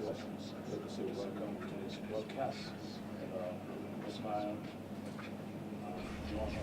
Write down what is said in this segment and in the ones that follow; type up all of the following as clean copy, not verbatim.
Like I said, welcome to this broadcast. It's my joint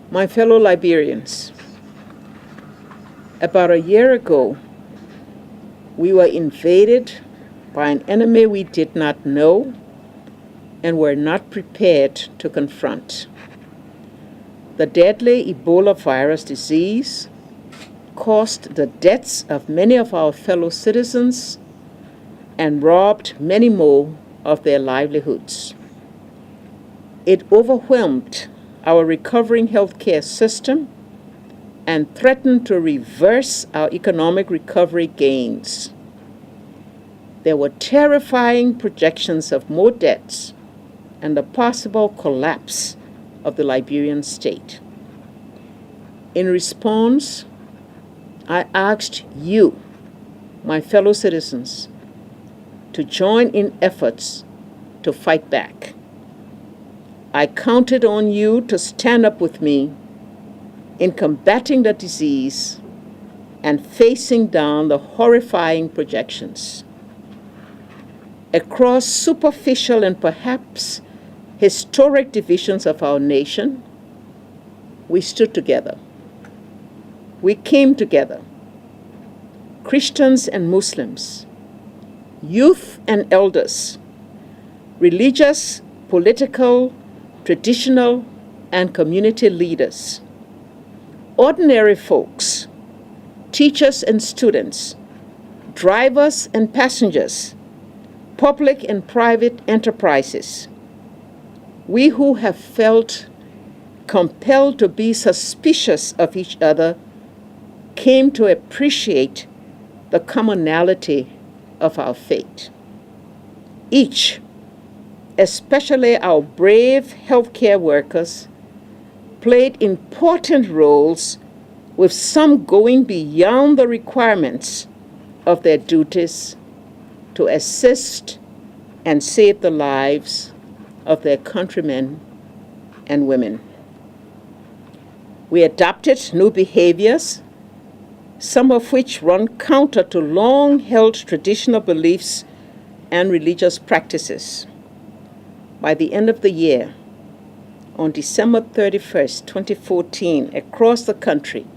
My fellow Liberians, about a year ago, we were invaded by an enemy we did not know and were not prepared to confront. The deadly Ebola virus disease caused the deaths of many of our fellow citizens and robbed many more of their livelihoods. It overwhelmed our recovering healthcare system and threatened to reverse our economic recovery gains. There were terrifying projections of more deaths and the possible collapse of the Liberian state. In response, I asked you, my fellow citizens, to join in efforts to fight back. I counted on you to stand up with me in combating the disease and facing down the horrifying projections. Across superficial and perhaps historic divisions of our nation, we stood together. We came together, Christians and Muslims, youth and elders, religious, political, traditional, and community leaders, ordinary folks, teachers and students, drivers and passengers, public and private enterprises. We who have felt compelled to be suspicious of each other came to appreciate the commonality of our fate. Each, especially our brave healthcare workers, played important roles, with some going beyond the requirements of their duties to assist and save the lives of their countrymen and women. We adopted new behaviors, some of which run counter to long-held traditional beliefs and religious practices. By the end of the year, on December 31st, 2014, across the country,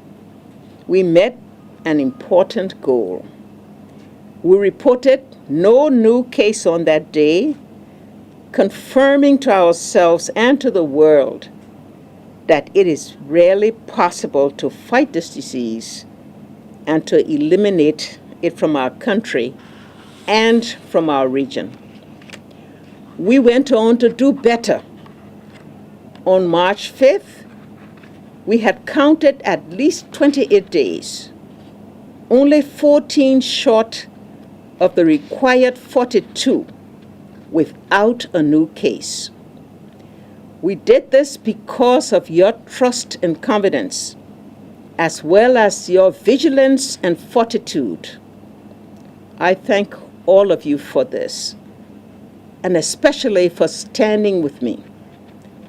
we met an important goal. We reported no new case on that day, confirming to ourselves and to the world that it is rarely possible to fight this disease and to eliminate it from our country and from our region. We went on to do better. On March 5th, we had counted at least 28 days, only 14 short of the required 42, without a new case. We did this because of your trust and confidence, as well as your vigilance and fortitude. I thank all of you for this, and especially for standing with me,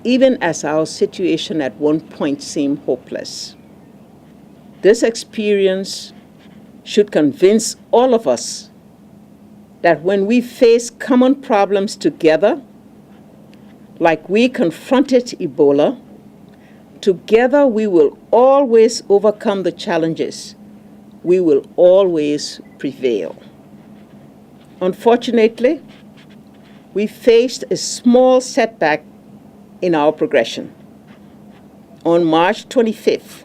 even as our situation at one point seemed hopeless. This experience should convince all of us that when we face common problems together, like we confronted Ebola, together we will always overcome the challenges. We will always prevail. Unfortunately, we faced a small setback in our progression. On March 25th,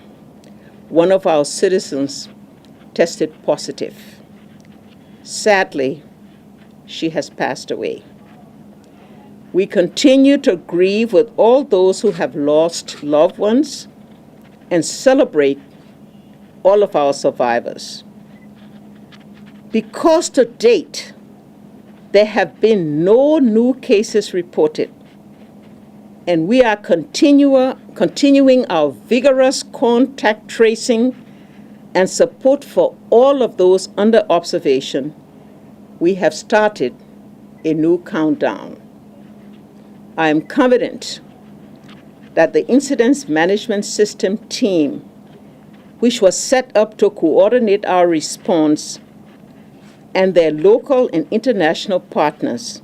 one of our citizens tested positive. Sadly, she has passed away. We continue to grieve with all those who have lost loved ones and celebrate all of our survivors. Because to date, there have been no new cases reported, and we are continuing our vigorous contact tracing and support for all of those under observation. We have started a new countdown. I am confident that the Incident Management System team, which was set up to coordinate our response, and their local and international partners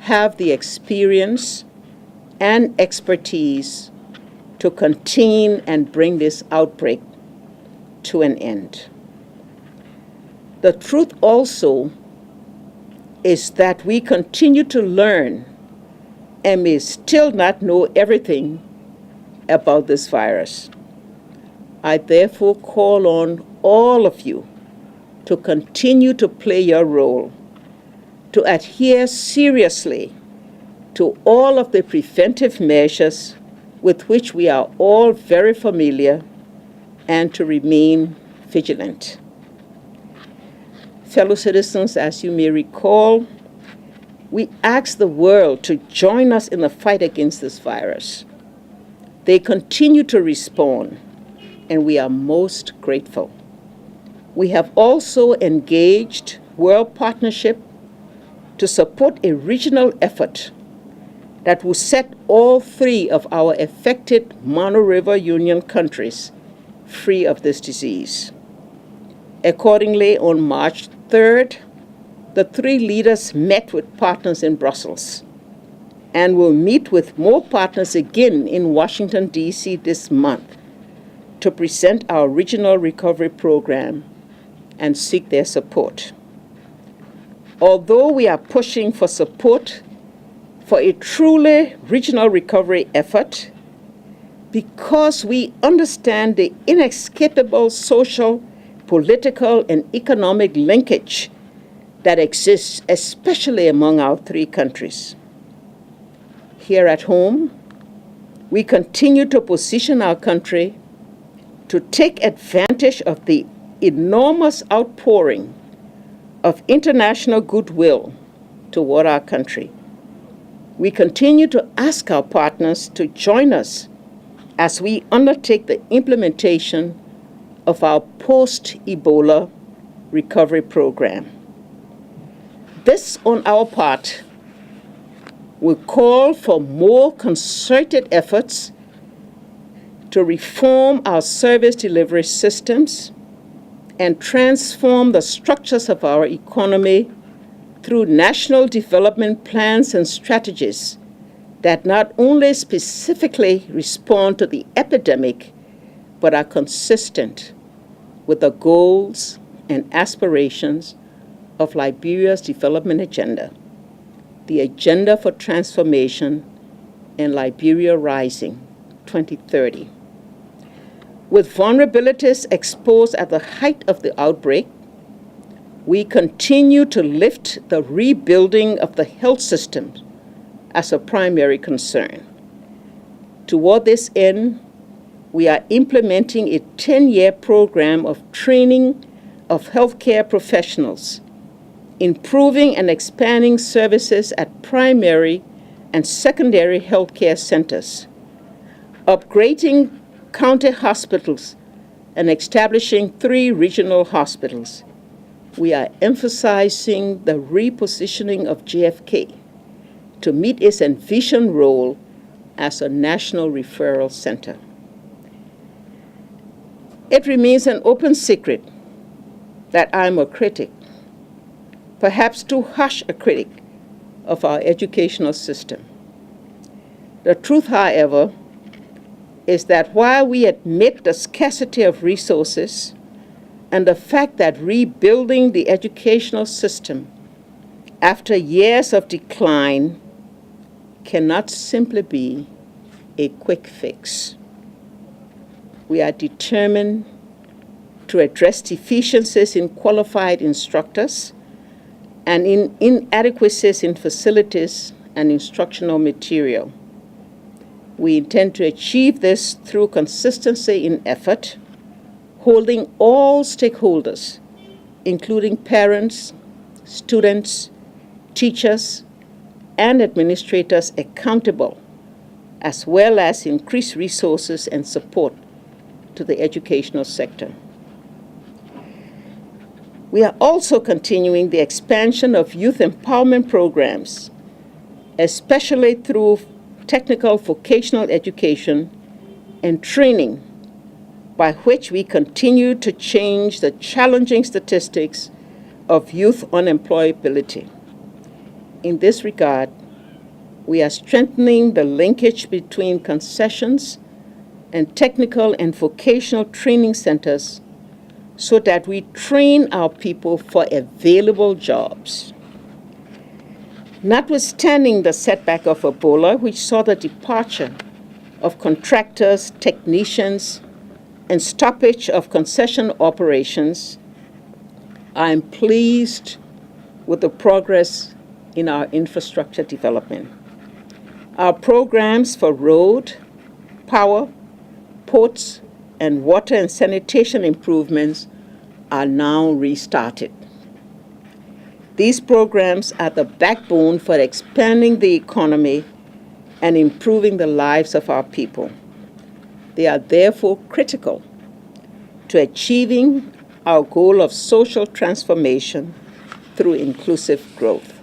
have the experience and expertise to contain and bring this outbreak to an end. The truth also is that we continue to learn and may still not know everything about this virus. I therefore call on all of you to continue to play your role, to adhere seriously to all of the preventive measures with which we are all very familiar, and to remain vigilant. Fellow citizens, as you may recall, we asked the world to join us in the fight against this virus. They continue to respond, and we are most grateful. We have also engaged World Partnership to support a regional effort that will set all 3 of our affected Mono River Union countries free of this disease. Accordingly, on March 3rd, the 3 leaders met with partners in Brussels and will meet with more partners again in Washington, D.C. this month to present our regional recovery program and seek their support. Although we are pushing for support for a truly regional recovery effort, because we understand the inescapable social, political, and economic linkage that exists, especially among our 3 countries. Here at home, we continue to position our country to take advantage of the enormous outpouring of international goodwill toward our country. We continue to ask our partners to join us as we undertake the implementation of our post-Ebola recovery program. This, on our part, will call for more concerted efforts to reform our service delivery systems and transform the structures of our economy through national development plans and strategies that not only specifically respond to the epidemic, but are consistent with the goals and aspirations of Liberia's development agenda, the Agenda for Transformation and Liberia Rising 2030. With vulnerabilities exposed at the height of the outbreak, we continue to lift the rebuilding of the health system as a primary concern. Toward this end, we are implementing a 10-year program of training of healthcare professionals, improving and expanding services at primary and secondary healthcare centers, upgrading county hospitals, and establishing 3 regional hospitals. We are emphasizing the repositioning of JFK to meet its envisioned role as a national referral center. It remains an open secret that I'm a critic, perhaps too harsh a critic, of our educational system. The truth, however, is that while we admit the scarcity of resources and the fact that rebuilding the educational system after years of decline cannot simply be a quick fix, we are determined to address deficiencies in qualified instructors and in inadequacies in facilities and instructional material. We intend to achieve this through consistency in effort, holding all stakeholders, including parents, students, teachers, and administrators, accountable, as well as increase resources and support to the educational sector. We are also continuing the expansion of youth empowerment programs, especially through technical vocational education and training, by which we continue to change the challenging statistics of youth unemployability. In this regard, we are strengthening the linkage between concessions and technical and vocational training centers so that we train our people for available jobs. Notwithstanding the setback of Ebola, which saw the departure of contractors, technicians, and stoppage of concession operations, I am pleased with the progress in our infrastructure development. Our programs for road, power, ports, and water and sanitation improvements are now restarted. These programs are the backbone for expanding the economy and improving the lives of our people. They are therefore critical to achieving our goal of social transformation through inclusive growth.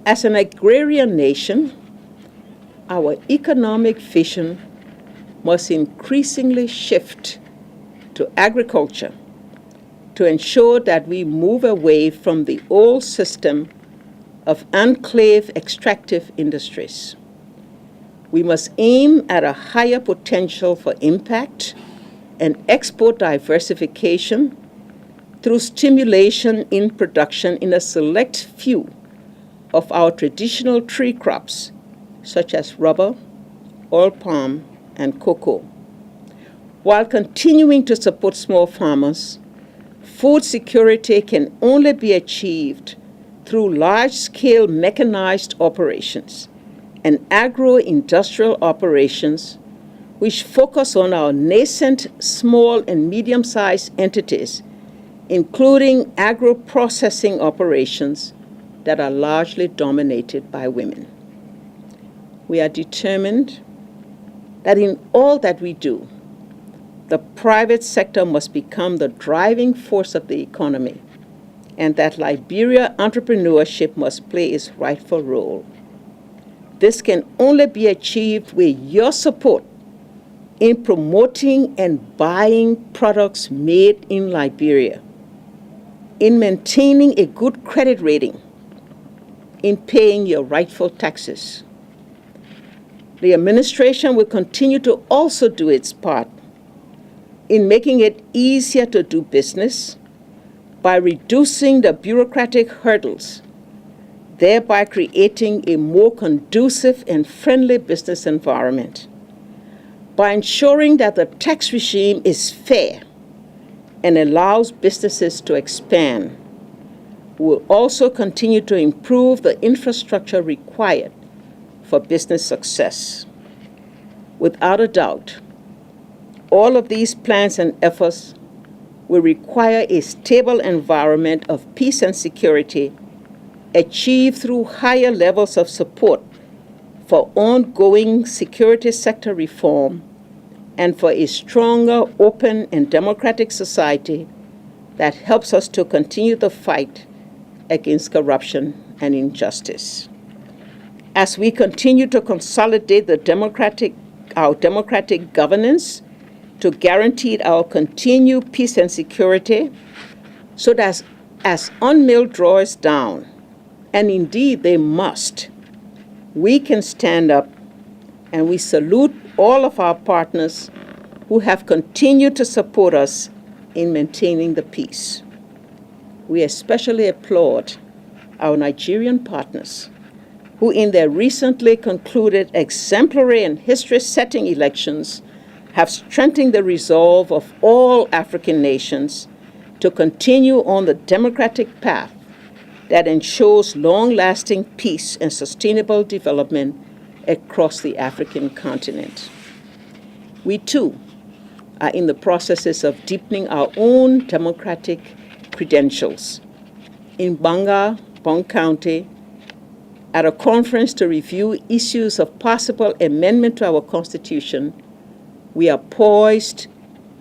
As an agrarian nation, our economic vision must increasingly shift to agriculture to ensure that we move away from the old system of enclave extractive industries. We must aim at a higher potential for impact and export diversification through stimulation in production in a select few of our traditional tree crops, such as rubber, oil palm, and cocoa. While continuing to support small farmers, food security can only be achieved through large-scale mechanized operations and agro-industrial operations which focus on our nascent small and medium-sized entities, including agro-processing operations that are largely dominated by women. We are determined that in all that we do, the private sector must become the driving force of the economy, and that Liberia entrepreneurship must play its rightful role. This can only be achieved with your support in promoting and buying products made in Liberia, in maintaining a good credit rating, in paying your rightful taxes. The administration will continue to also do its part in making it easier to do business by reducing the bureaucratic hurdles, thereby creating a more conducive and friendly business environment. By ensuring that the tax regime is fair and allows businesses to expand, we will also continue to improve the infrastructure required for business success. Without a doubt, all of these plans and efforts will require a stable environment of peace and security, achieved through higher levels of support for ongoing security sector reform and for a stronger, open, and democratic society that helps us to continue the fight against corruption and injustice. As we continue to consolidate our democratic governance to guarantee our continued peace and security, so that as UNMIL draws down, and indeed they must, we can stand up and we salute all of our partners who have continued to support us in maintaining the peace. We especially applaud our Nigerian partners who in their recently concluded exemplary and history-setting elections have strengthened the resolve of all African nations to continue on the democratic path that ensures long-lasting peace and sustainable development across the African continent. We too are in the processes of deepening our own democratic credentials. In Banga, Bong County, at a conference to review issues of possible amendment to our Constitution, we are poised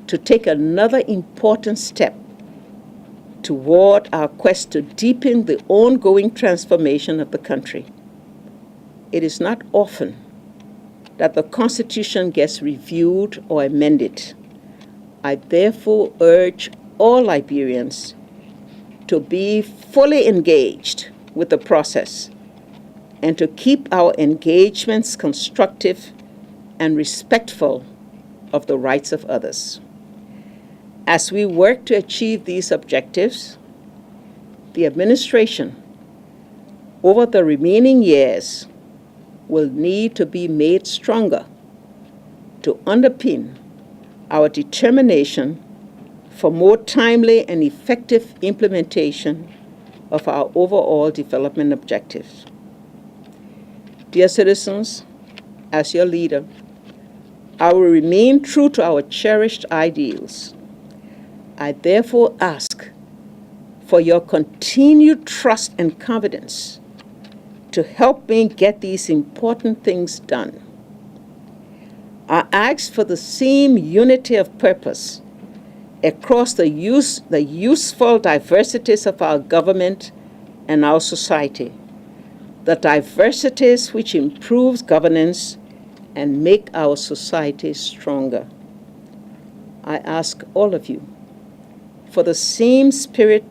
to take another important step toward our quest to deepen the ongoing transformation of the country. It is not often that the Constitution gets reviewed or amended. I therefore urge all Liberians to be fully engaged with the process and to keep our engagements constructive and respectful of the rights of others. As we work to achieve these objectives, the administration over the remaining years will need to be made stronger to underpin our determination for more timely and effective implementation of our overall development objectives. Dear citizens, as your leader, I will remain true to our cherished ideals. I therefore ask for your continued trust and confidence to help me get these important things done. I ask for the same unity of purpose across the useful diversities of our government and our society, the diversities which improves governance and make our society stronger. I ask all of you for the same spirit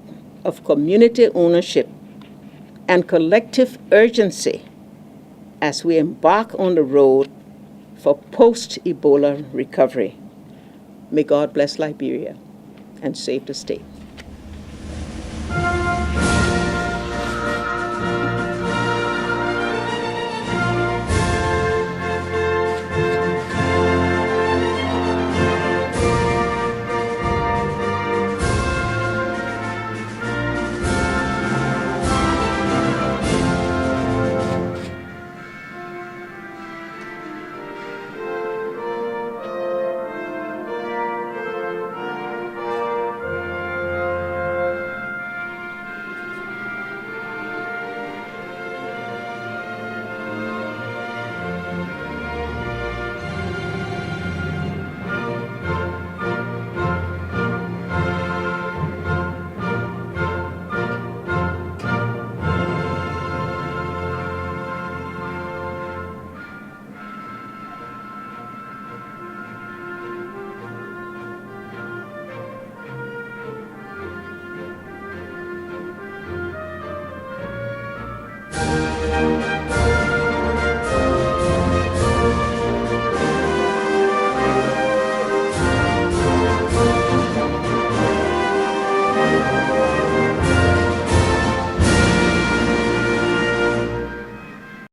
of community ownership and collective urgency as we embark on the road for post-Ebola recovery. May God bless Liberia and save the state.